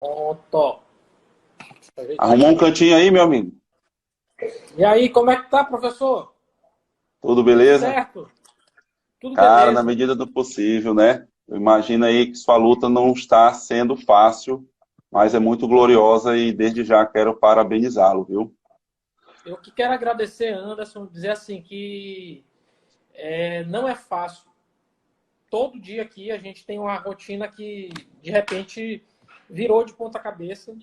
Pronto. Deixa eu ajeitar Arrumou um aqui. cantinho aí, meu amigo? E aí, como é que tá, professor? Tudo Tudo beleza? certo? Tudo Cara, na beleza. medida do possível, né? Imagina aí que sua luta não está sendo fácil, mas é muito gloriosa e desde já quero parabenizá-lo, viu? Eu que quero agradecer, Anderson, dizer assim que não é fácil. Todo dia aqui a gente tem uma rotina que, de repente, virou de ponta cabeça.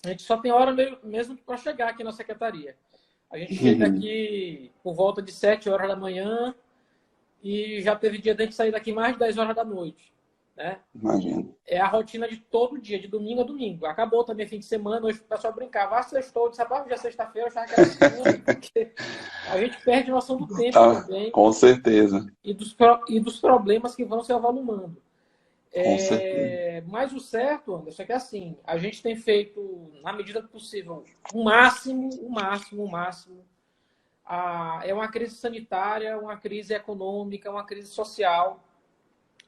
A gente só tem hora mesmo para chegar aqui na secretaria. A gente chega Uhum. aqui por volta de 7 horas da manhã e já teve dia de a gente sair daqui mais de 10 horas da noite, né? Imagino. É a rotina de todo dia, de domingo a domingo. Acabou também fim de semana, hoje o pessoal brincava, sextou, disse, rapaz, hoje é sexta-feira, eu achava que era segunda, porque a gente perde noção do tempo Tá, também com certeza, e dos problemas que vão se avolumando. com certeza. Mas o certo, Anderson, é que assim, a gente tem feito, na medida do possível, o máximo, o máximo, o máximo. É uma crise sanitária, uma crise econômica, uma crise social,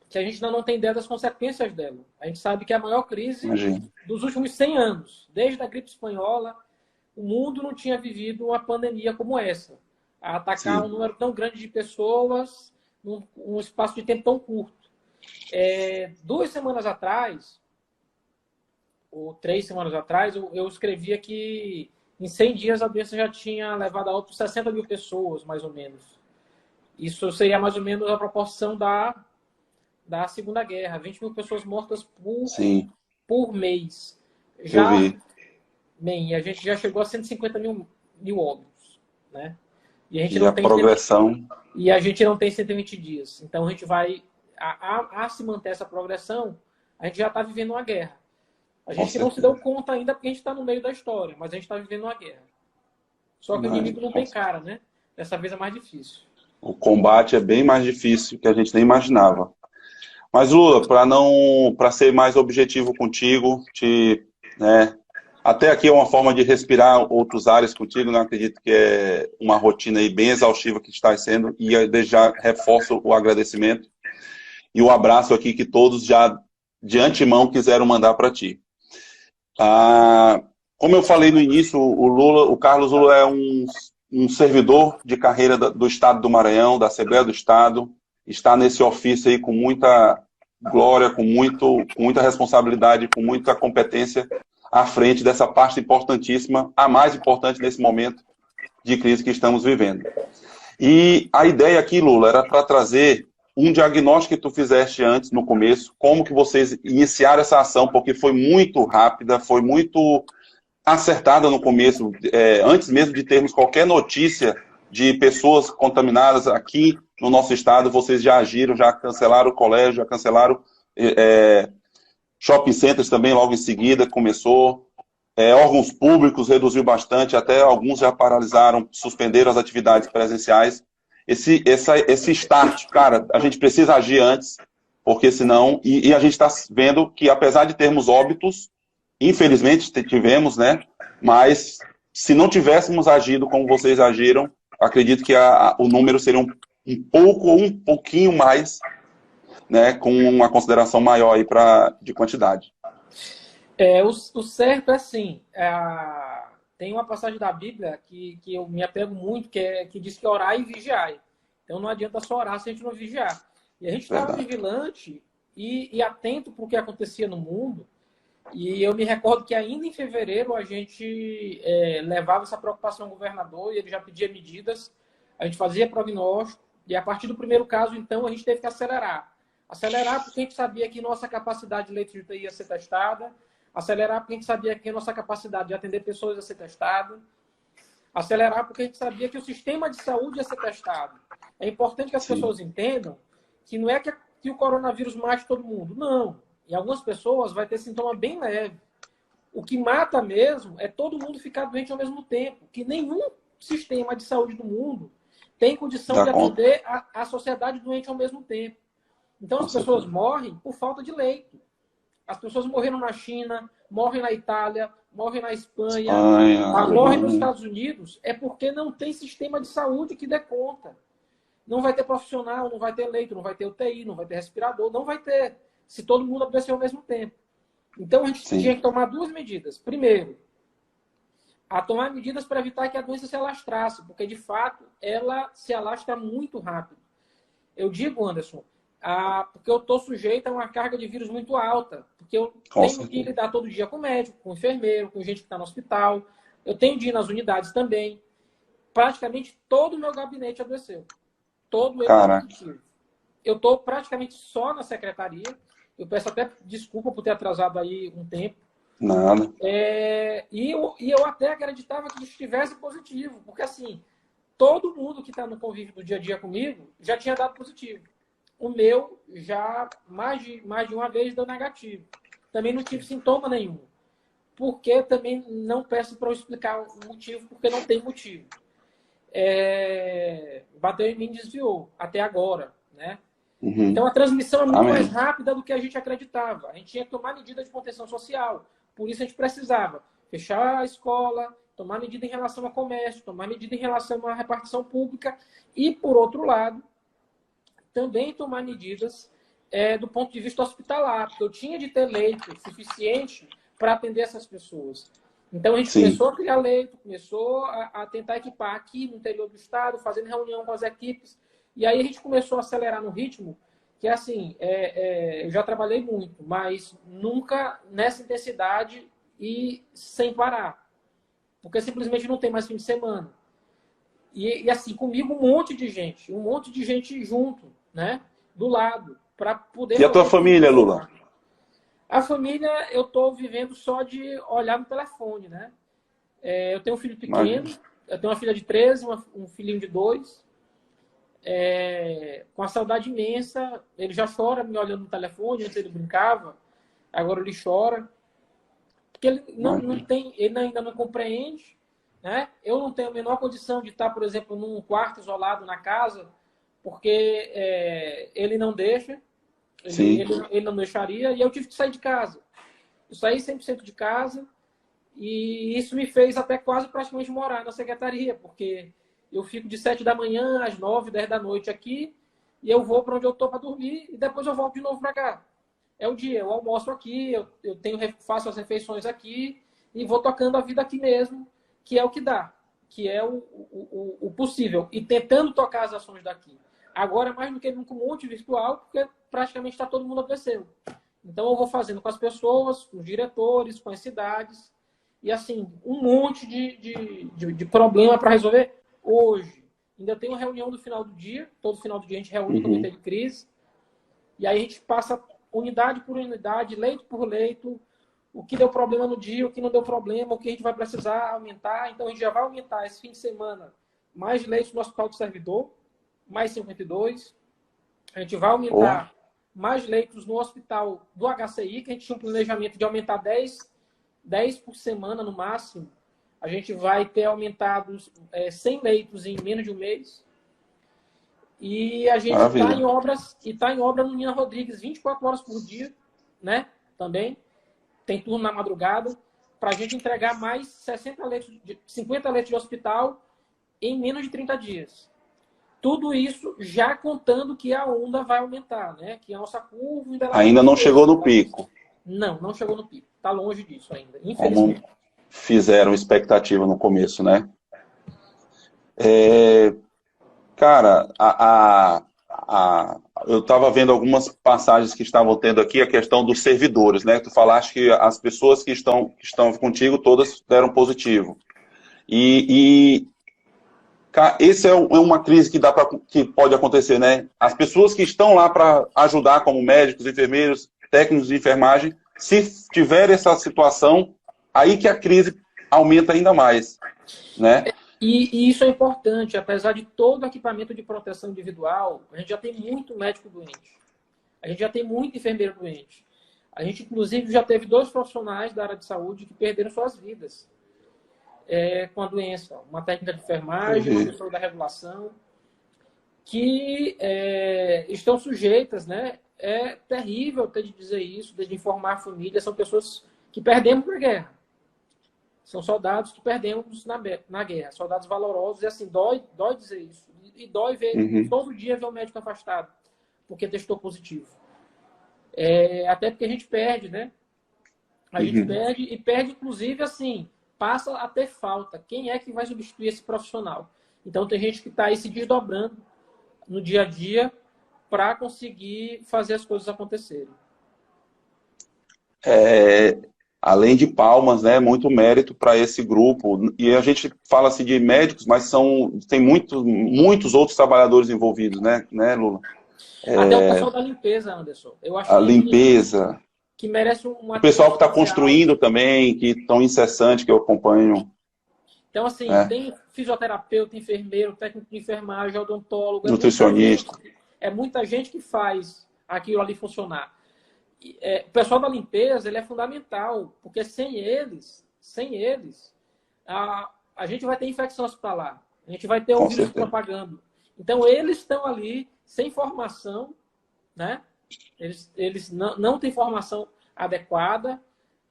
que a gente ainda não tem ideia das consequências dela. A gente sabe que é a maior crise Imagino. dos últimos 100 anos. Desde a gripe espanhola, o mundo não tinha vivido uma pandemia como essa. A atacar um Sim. número tão grande de pessoas num espaço de tempo tão curto. 2 semanas atrás, ou 3 semanas atrás, eu escrevia que em 100 dias a doença já tinha levado a óbito 60 mil pessoas, mais ou menos. Isso seria mais ou menos a proporção da Segunda Guerra, 20 mil pessoas mortas Sim, por mês. eu Já, vi. bem, a gente já chegou a 150 mil óbitos, né? E a gente E não a tem progressão, e a gente não tem 120 dias. Então a gente vai a se manter essa progressão, a gente já está vivendo uma guerra. A com gente não se deu certeza. conta ainda porque a gente está no meio da história, mas a gente está vivendo uma guerra. Só que o Imagino, inimigo não com tem certeza. cara, né? Dessa vez é mais difícil. O combate é bem mais difícil que a gente nem imaginava. Mas Lula, para ser mais objetivo contigo, né, até aqui é uma forma de respirar outros ares contigo, não acredito que é uma rotina aí bem exaustiva que está sendo, e eu desde já reforço o agradecimento e o abraço aqui que todos já de antemão quiseram mandar para ti. Ah, como eu falei no início, o Carlos Lula é um servidor de carreira do Estado do Maranhão, da Assembleia do Estado, está nesse ofício aí com muita glória, com muita responsabilidade, com muita competência à frente dessa parte importantíssima, a mais importante nesse momento de crise que estamos vivendo. E a ideia aqui, Lula, era para trazer um diagnóstico que tu fizeste antes, no começo, como que vocês iniciaram essa ação, porque foi muito rápida, foi muito acertada no começo, antes mesmo de termos qualquer notícia de pessoas contaminadas aqui no nosso estado, vocês já agiram, já cancelaram o colégio, já cancelaram shopping centers também logo em seguida, começou. Órgãos públicos reduziu bastante, até alguns já paralisaram, suspenderam as atividades presenciais. Esse start, cara, a gente precisa agir antes, porque senão. E a gente está vendo que, apesar de termos óbitos, infelizmente tivemos, né? Mas se não tivéssemos agido como vocês agiram, acredito que o número seria um pouquinho mais, né? Com uma consideração maior aí de quantidade. O certo é assim. Tem uma passagem da Bíblia que eu me apego muito, que diz que orar e vigiar. Então não adianta só orar se a gente não vigiar. E a gente estava Verdade. vigilante e atento para o que acontecia no mundo. E eu me recordo que ainda em fevereiro a gente levava essa preocupação ao governador e ele já pedia medidas. A gente fazia prognóstico e a partir do primeiro caso, então, a gente teve que acelerar. Acelerar porque a gente sabia que nossa capacidade de leite de UTI ia ser testada. Acelerar porque a gente sabia que a nossa capacidade de atender pessoas ia ser testada. Acelerar porque a gente sabia que o sistema de saúde ia ser testado. É importante que as Sim, pessoas entendam que não é que o coronavírus mate todo mundo. Não. Em algumas pessoas vai ter sintoma bem leve. O que mata mesmo é todo mundo ficar doente ao mesmo tempo. Que nenhum sistema de saúde do mundo tem condição dá de conta, atender a sociedade doente ao mesmo tempo. Então com as pessoas certeza. morrem por falta de leito. As pessoas morreram na China, morrem na Itália, morrem na Espanha, Espanha, morrem nos Alemanha. Estados Unidos, é porque não tem sistema de saúde que dê conta. Não vai ter profissional, não vai ter leito, não vai ter UTI, não vai ter respirador, não vai ter, se todo mundo adoecer ao mesmo tempo. Então, a gente Sim. tinha que tomar duas medidas. Primeiro, a tomar medidas para evitar que a doença se alastrasse, porque, de fato, ela se alastra muito rápido. Eu digo, Anderson, porque eu estou sujeito a uma carga de vírus muito alta, porque eu Com tenho que certeza. lidar todo dia com médico, com enfermeiro, com gente que está no hospital, eu tenho de ir nas unidades também. Praticamente todo o meu gabinete adoeceu. Todo ele deu Caraca, positivo. Eu estou praticamente só na secretaria. Eu peço até desculpa por ter atrasado aí um tempo. nada. E eu até acreditava que estivesse positivo, porque assim, todo mundo que está no convívio do dia a dia comigo já tinha dado positivo. O meu já mais de uma vez deu negativo. Também não tive sintoma nenhum. Porque também não peço para eu explicar o motivo, porque não tem motivo. Bateu em mim e desviou, até agora, né? Uhum. Então, a transmissão é muito mais Amém. rápida do que a gente acreditava. A gente tinha que tomar medida de contenção social. Por isso, a gente precisava fechar a escola, tomar medida em relação ao comércio, tomar medida em relação à repartição pública e, por outro lado, também tomar medidas do ponto de vista hospitalar, porque eu tinha de ter leito suficiente para atender essas pessoas. Então, a gente Sim. começou a criar leito, começou a tentar equipar aqui no interior do estado, fazendo reunião com as equipes. E aí a gente começou a acelerar no ritmo, que assim, eu já trabalhei muito, mas nunca nessa intensidade e sem parar. Porque simplesmente não tem mais fim de semana. E assim, comigo um monte de gente junto, né? Do lado, para poder E a tua realmente família, Lula? controlar. A família, eu estou vivendo só de olhar no telefone, né? Eu tenho um filho pequeno, Imagina. eu tenho uma filha de 13, um filhinho de 2. Com a saudade imensa, ele já chora me olhando no telefone, antes ele brincava, agora ele chora. Porque ele não Imagina. tem, ele ainda não compreende, né? Eu não tenho a menor condição de estar, por exemplo, num quarto isolado na casa, porque ele não deixa, Sim. ele não deixaria, e eu tive que sair de casa. Eu saí 100% de casa, e isso me fez até quase praticamente morar na secretaria, porque eu fico de 7 da manhã às 9, 10 da noite aqui, e eu vou para onde eu estou para dormir, e depois eu volto de novo para cá. É o dia, eu almoço aqui, faço as refeições aqui, e vou tocando a vida aqui mesmo, que é o que dá, que é o possível, e tentando tocar as ações daqui. Agora, mais do que nunca, um monte virtual, porque praticamente está todo mundo adoecendo. Então, eu vou fazendo com as pessoas, com os diretores, com as cidades, e assim, um monte de problema para resolver hoje. Ainda tem uma reunião do final do dia, todo final do dia a gente reúne o comitê Uhum. de crise, e aí a gente passa unidade por unidade, leito por leito, o que deu problema no dia, o que não deu problema, o que a gente vai precisar aumentar. Então, a gente já vai aumentar esse fim de semana mais leitos no Hospital do Servidor, mais 52. A gente vai Oh, aumentar mais leitos no Hospital do HCI, que a gente tinha um planejamento de aumentar 10 por semana no máximo. A gente vai ter aumentado 100 leitos em menos de um mês. E a gente está maravilha. em obras, e está em obra no Nina Rodrigues 24 horas por dia, né? Também. Tem turno na madrugada, para a gente entregar mais 50 leitos de hospital em menos de 30 dias. Tudo isso já contando que a onda vai aumentar, né? Que a nossa curva ainda ela Ainda tem não jeito. chegou no pico, Não chegou no pico. Está longe disso ainda, como infelizmente. fizeram expectativa no começo, né? Cara, eu estava vendo algumas passagens que estavam tendo aqui, a questão dos servidores, né? Tu falaste que as pessoas que estão contigo, todas deram positivo. Cara, esse é uma crise que pode acontecer, né? As pessoas que estão lá para ajudar, como médicos, enfermeiros, técnicos de enfermagem, se tiver essa situação, aí que a crise aumenta ainda mais, né? E isso é importante, apesar de todo o equipamento de proteção individual, a gente já tem muito médico doente. A gente já tem muito enfermeiro doente. A gente, inclusive, já teve 2 profissionais da área de saúde que perderam suas vidas com a doença. Uma técnica de Eu enfermagem, uma vi. pessoa da regulação, que estão sujeitas, né? É terrível ter de dizer isso, ter de informar a família. São pessoas que perdemos na guerra. São soldados que perdemos na guerra. Soldados valorosos. E assim, dói dizer isso. E dói ver, Uhum. todo dia ver o médico afastado, porque testou positivo. Até porque a gente perde, né? A gente perde, e perde, inclusive, assim, passa a ter falta. Quem é que vai substituir esse profissional? Então, tem gente que está aí se desdobrando no dia a dia para conseguir fazer as coisas acontecerem. Além de palmas, né, muito mérito para esse grupo. E a gente fala assim de médicos, mas tem muitos outros trabalhadores envolvidos, né, Lula? Até o pessoal da limpeza, Anderson. Eu acho A limpeza, que merece uma o pessoal que está atenção especial. construindo também, que estão incessantes, que eu acompanho. Então, assim, tem fisioterapeuta, enfermeiro, técnico de enfermagem, odontólogo, Nutricionista. É muita gente que faz aquilo ali funcionar. O pessoal da limpeza, ele é fundamental, porque sem eles, a gente vai ter infecção hospitalar, a gente vai ter o vírus propagando. Então, eles estão ali sem formação, né? Eles não têm formação adequada,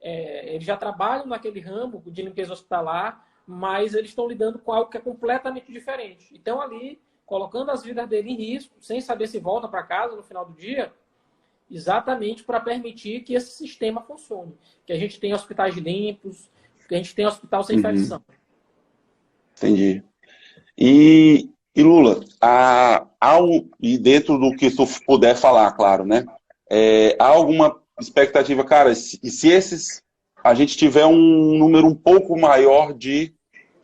eles já trabalham naquele ramo de limpeza hospitalar, mas eles estão lidando com algo que é completamente diferente. Então, ali, colocando as vidas dele em risco, sem saber se volta para casa no final do dia, exatamente para permitir que esse sistema funcione. Que a gente tenha hospitais limpos, que a gente tenha hospital sem infecção. Entendi. E Lula, e dentro do que tu puder falar, claro, né? Há alguma expectativa, cara, e se a gente tiver um número um pouco maior de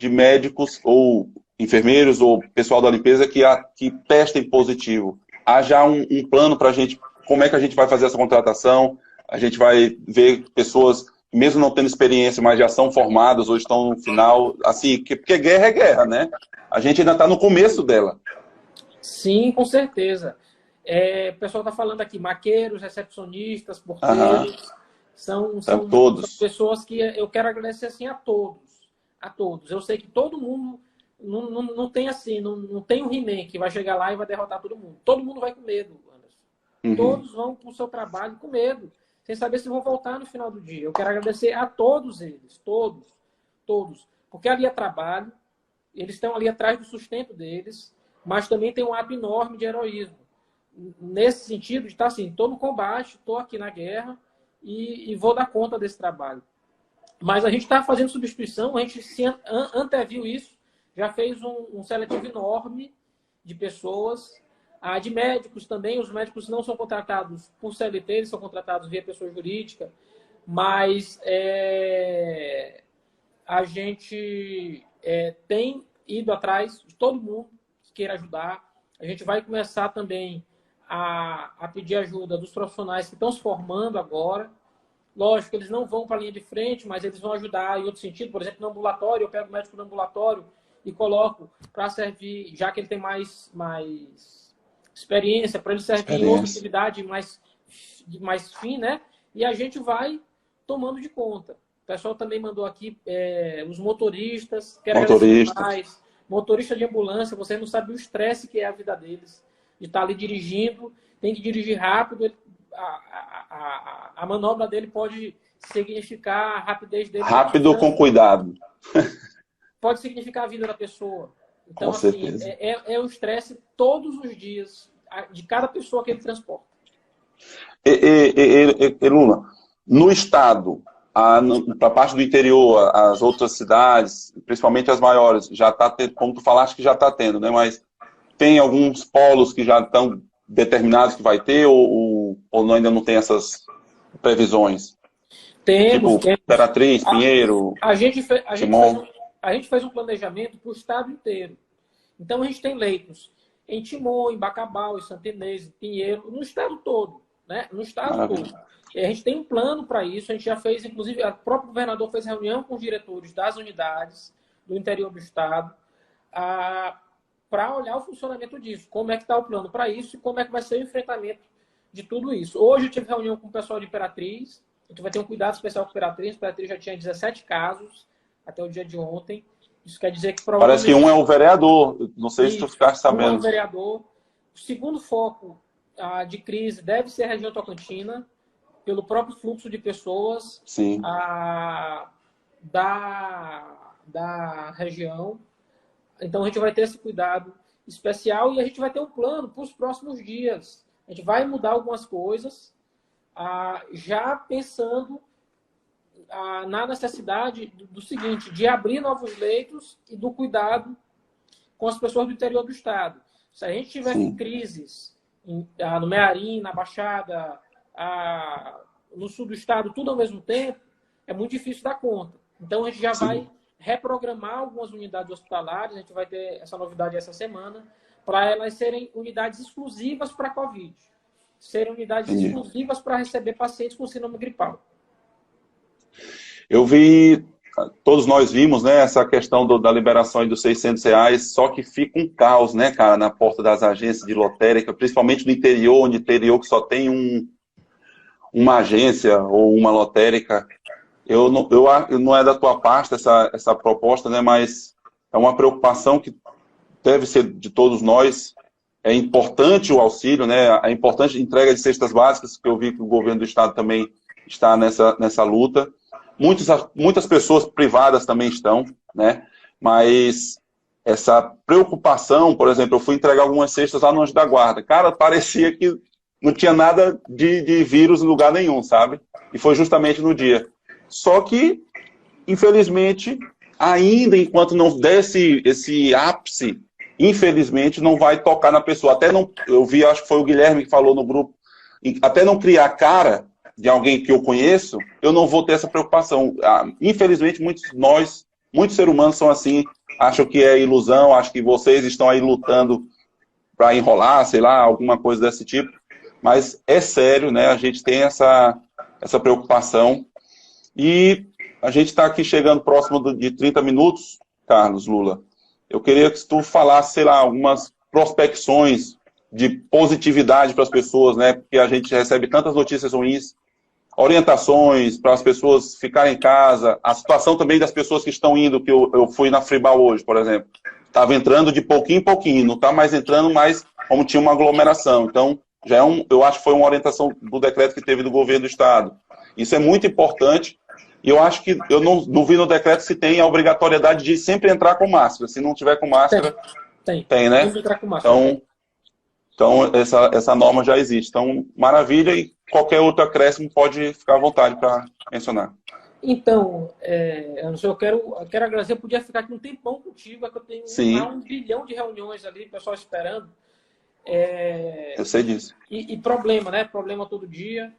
médicos ou enfermeiros ou pessoal da limpeza que testem positivo, há já um plano para a gente, como é que a gente vai fazer essa contratação? A gente vai ver pessoas, mesmo não tendo experiência, mas já são formadas ou estão no final, assim, porque guerra é guerra, né? A gente ainda está no começo dela. Sim, com certeza. O pessoal está falando aqui, maqueiros, recepcionistas, porteiros, são pessoas que eu quero agradecer assim a todos. A todos. Eu sei que todo mundo não tem assim, não tem um He-Man que vai chegar lá e vai derrotar todo mundo. Todo mundo vai com medo, Anderson. Todos vão para o seu trabalho com medo, sem saber se vão voltar no final do dia. Eu quero agradecer a todos eles, todos. Porque ali é trabalho, eles estão ali atrás do sustento deles, mas também tem um ato enorme de heroísmo. Nesse sentido, de estar assim, estou no combate, estou aqui na guerra e vou dar conta desse trabalho. Mas a gente está fazendo substituição, a gente se anteviu isso, já fez um seletivo enorme de pessoas, de médicos também. Os médicos não são contratados por CLT, eles são contratados via pessoa jurídica, mas a gente tem ido atrás de todo mundo que queira ajudar. A gente vai começar também a pedir ajuda dos profissionais que estão se formando agora. Lógico que eles não vão para a linha de frente, mas eles vão ajudar em outro sentido. Por exemplo, no ambulatório, eu pego o médico no ambulatório e coloco para servir, já que ele tem mais experiência, para ele servir em outra atividade mais fim, né? E a gente vai tomando de conta. O pessoal também mandou aqui os motoristas, quero agradecer mais. Motorista de ambulância, você não sabe o estresse que é a vida deles. De estar ali dirigindo, tem que dirigir rápido, a manobra dele pode significar a rapidez dele. Rápido com cuidado. Pode significar a vida da pessoa. Então, assim, é o estresse todos os dias de cada pessoa que ele transporta. Lula, no estado, para a parte do interior, as outras cidades, principalmente as maiores, já está tendo, como tu falaste que já está tendo, né? Mas tem alguns polos que já estão determinados que vai ter ou ainda não tem essas previsões? Temos. Imperatriz, Pinheiro, a gente fez um planejamento para o estado inteiro. Então, a gente tem leitos em Timon, em Bacabal, em Santa Inês, em Pinheiro, no estado todo. Né? No estado todo. E a gente tem um plano para isso. A gente já fez, inclusive, o próprio governador fez reunião com os diretores das unidades do interior do estado para olhar o funcionamento disso. Como é que está o plano para isso e como é que vai ser o enfrentamento de tudo isso. Hoje eu tive reunião com o pessoal de Imperatriz. A gente vai ter um cuidado especial com Imperatriz. Imperatriz já tinha 17 casos até o dia de ontem. Isso quer dizer que provavelmente... Parece que um é o vereador. Não sei se tu ficaste sabendo. Um é o vereador. O segundo foco de crise deve ser a região Tocantina, pelo próprio fluxo de pessoas da região. Então, a gente vai ter esse cuidado especial e a gente vai ter um plano para os próximos dias. A gente vai mudar algumas coisas, já pensando na necessidade do seguinte, de abrir novos leitos e do cuidado com as pessoas do interior do estado. Se a gente tiver crises no Mearim, na Baixada, no sul do estado, tudo ao mesmo tempo, é muito difícil dar conta. Então, a gente já vai reprogramar algumas unidades hospitalares, a gente vai ter essa novidade essa semana, para elas serem unidades exclusivas para a Covid. Serem unidades exclusivas para receber pacientes com síndrome gripal. Eu vi, todos nós vimos, né, essa questão da liberação dos R$ 600, só que fica um caos, né, cara, na porta das agências de lotérica, principalmente no interior, que só tem uma agência ou uma lotérica. Não é da tua pasta essa proposta, né, mas é uma preocupação que deve ser de todos nós. É importante o auxílio, né, é importante a entrega de cestas básicas, que eu vi que o governo do estado também está nessa luta. Muitas pessoas privadas também estão, né, mas essa preocupação, por exemplo, eu fui entregar algumas cestas lá no Anjo da Guarda. Cara, parecia que não tinha nada de vírus em lugar nenhum, sabe? E foi justamente no dia. Só que, infelizmente, ainda enquanto não desse esse ápice, infelizmente, não vai tocar na pessoa. Até não, eu vi, acho que foi o Guilherme que falou no grupo, até não criar cara de alguém que eu conheço, eu não vou ter essa preocupação. Infelizmente, muitos seres humanos são assim, acham que é ilusão, acham que vocês estão aí lutando para enrolar, sei lá, alguma coisa desse tipo. Mas é sério, né? A gente tem essa preocupação. E a gente está aqui chegando próximo de 30 minutos, Carlos Lula. Eu queria que tu falasse, sei lá, algumas prospecções de positividade para as pessoas, né? Porque a gente recebe tantas notícias ruins, orientações para as pessoas ficarem em casa, a situação também das pessoas que estão indo, que eu fui na Fribal hoje, por exemplo. Estava entrando de pouquinho em pouquinho, não está mais entrando mais como tinha uma aglomeração. Então, eu acho que foi uma orientação do decreto que teve do governo do estado. Isso é muito importante. E eu acho que, eu não vi no decreto se tem a obrigatoriedade de sempre entrar com máscara. Se não tiver com máscara, tem né? Tem que entrar com máscara. Então essa norma já existe. Então, maravilha, e qualquer outro acréscimo pode ficar à vontade para mencionar. Então, Anderson, eu quero agradecer, eu podia ficar aqui um tempão contigo, é que eu tenho um bilhão de reuniões ali, pessoal esperando. Eu sei disso. E problema, né? Problema todo dia.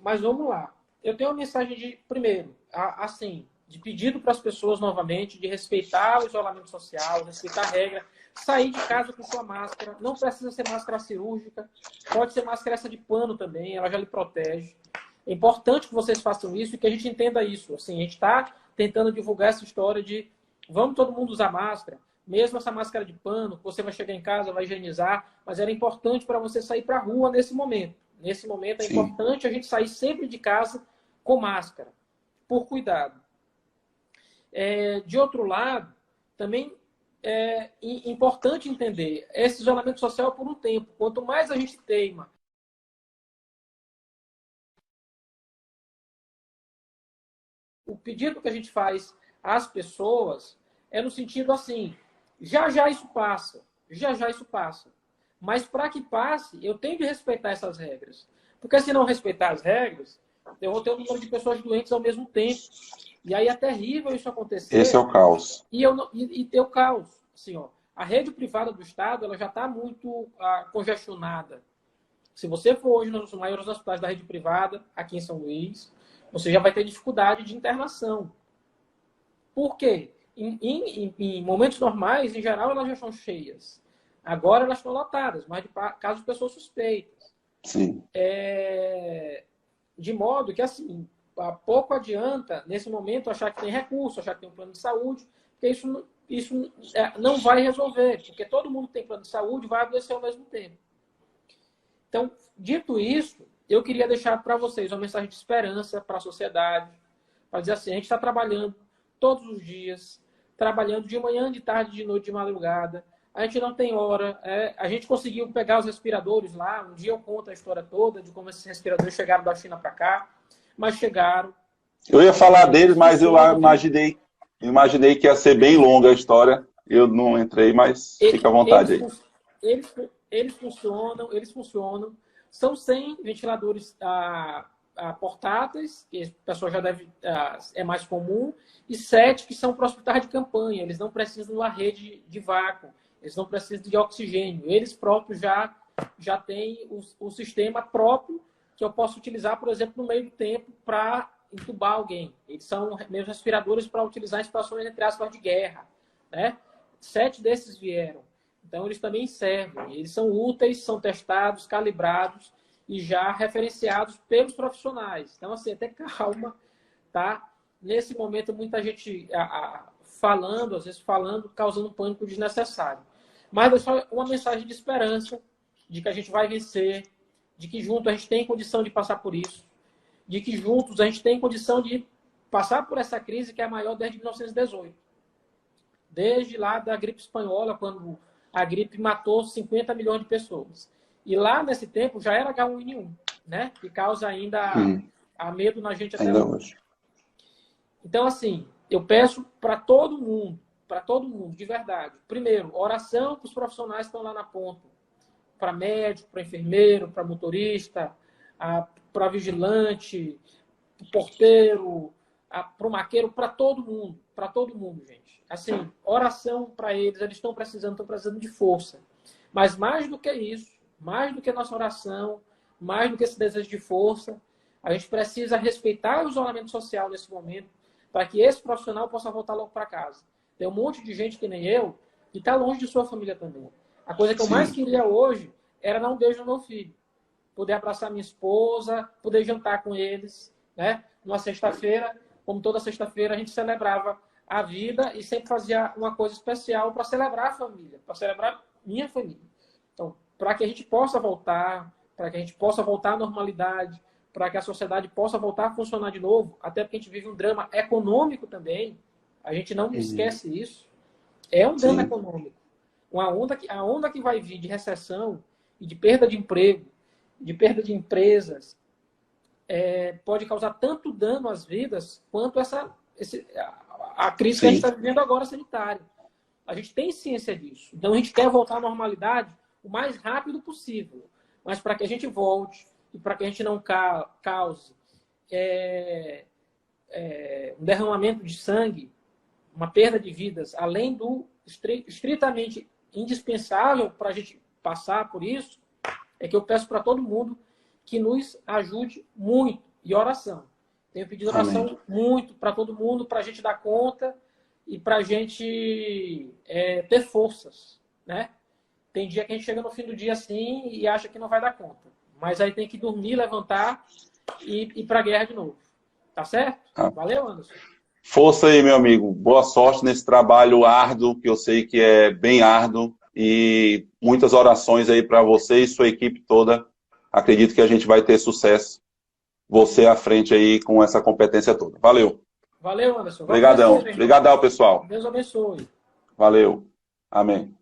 Mas vamos lá. Eu tenho uma mensagem primeiro, assim, de pedido para as pessoas novamente, de respeitar o isolamento social, respeitar a regra, sair de casa com sua máscara, não precisa ser máscara cirúrgica, pode ser máscara essa de pano também, ela já lhe protege. É importante que vocês façam isso e que a gente entenda isso. Assim, a gente está tentando divulgar essa história de vamos todo mundo usar máscara, mesmo essa máscara de pano, você vai chegar em casa, vai higienizar, mas era importante para você sair para a rua nesse momento. Nesse momento é importante a gente sair sempre de casa com máscara, por cuidado. De outro lado, também é importante entender, esse isolamento social é por um tempo. Quanto mais a gente teima, o pedido que a gente faz às pessoas é no sentido assim, já isso passa, já isso passa. Mas para que passe, eu tenho de respeitar essas regras. Porque se não respeitar as regras, eu vou ter um número de pessoas doentes ao mesmo tempo. E aí é terrível isso acontecer. Esse é o caos. E ter o caos. Assim, ó, a rede privada do Estado ela já está muito congestionada. Se você for hoje nos maiores hospitais da rede privada, aqui em São Luís, você já vai ter dificuldade de internação. Por quê? Em momentos normais, em geral, elas já estão cheias. Agora elas estão lotadas, mas de caso de pessoas suspeitas. Sim. De modo que, assim, pouco adianta, nesse momento, achar que tem recurso, achar que tem um plano de saúde, porque isso não vai resolver, porque todo mundo tem plano de saúde vai adoecer ao mesmo tempo. Então, dito isso, eu queria deixar para vocês uma mensagem de esperança para a sociedade, para dizer assim, a gente está trabalhando todos os dias, trabalhando de manhã, de tarde, de noite, de madrugada. A gente não tem hora. A gente conseguiu pegar os respiradores lá. Um dia eu conto a história toda de como esses respiradores chegaram da China para cá. Mas chegaram. Eu ia falar deles, mas eu imaginei que ia ser bem longa a história. Eu não entrei, mas fica à vontade aí. Eles funcionam. São 100 ventiladores portáteis, que o pessoal já deve, é mais comum, e 7 que são para hospitais de campanha. Eles não precisam de uma rede de vácuo, eles não precisam de oxigênio. Eles próprios já têm o sistema próprio que eu posso utilizar, por exemplo, no meio do tempo para entubar alguém. Eles são meus respiradores para utilizar em situações, entre aspas, de guerra, né? 7 desses vieram. Então, eles também servem. Eles são úteis, são testados, calibrados e já referenciados pelos profissionais. Então, assim, até calma, tá? Nesse momento, muita gente falando, às vezes falando, causando um pânico desnecessário. Mas é só uma mensagem de esperança, de que a gente vai vencer, de que juntos a gente tem condição de passar por isso, de que juntos a gente tem condição de passar por essa crise que é a maior desde 1918. Desde lá da gripe espanhola, quando a gripe matou 50 milhões de pessoas. E lá nesse tempo já era H1N1, né? Que causa ainda a medo na gente até hoje. Então, assim, eu peço para todo mundo, de verdade. Primeiro, oração para os profissionais que estão lá na ponta. Para médico, para enfermeiro, para motorista, para vigilante, para porteiro, para o maqueiro, para todo mundo, gente. Assim, oração para eles estão precisando de força. Mas mais do que isso, mais do que nossa oração, mais do que esse desejo de força, a gente precisa respeitar o isolamento social nesse momento para que esse profissional possa voltar logo para casa. Tem um monte de gente que nem eu que está longe de sua família também. A coisa que eu mais queria hoje era dar um beijo no meu filho. Poder abraçar minha esposa, poder jantar com eles, né? Numa sexta-feira, como toda sexta-feira, a gente celebrava a vida e sempre fazia uma coisa especial para celebrar a família, para celebrar minha família. Então, para que a gente possa voltar, para que a gente possa voltar à normalidade, para que a sociedade possa voltar a funcionar de novo, até porque a gente vive um drama econômico também, a gente não esquece isso. É um drama econômico. A onda que vai vir de recessão e de perda de emprego, de perda de empresas, pode causar tanto dano às vidas quanto a crise que a gente está vivendo agora sanitária. A gente tem ciência disso. Então, a gente quer voltar à normalidade o mais rápido possível. Mas para que a gente volte e para que a gente não cause um derramamento de sangue, uma perda de vidas, além do estritamente indispensável para a gente passar por isso, é que eu peço para todo mundo que nos ajude muito. E oração. Tenho pedido oração muito para todo mundo, para a gente dar conta e para a gente ter forças, né? Tem dia que a gente chega no fim do dia assim e acha que não vai dar conta. Mas aí tem que dormir, levantar e ir para a guerra de novo. Tá certo? Valeu, Anderson. Força aí, meu amigo. Boa sorte nesse trabalho árduo, que eu sei que é bem árduo. E muitas orações aí para você e sua equipe toda. Acredito que a gente vai ter sucesso. Você à frente aí com essa competência toda. Valeu. Valeu, Anderson. Obrigadão. Obrigadão, pessoal. Deus abençoe. Valeu. Amém.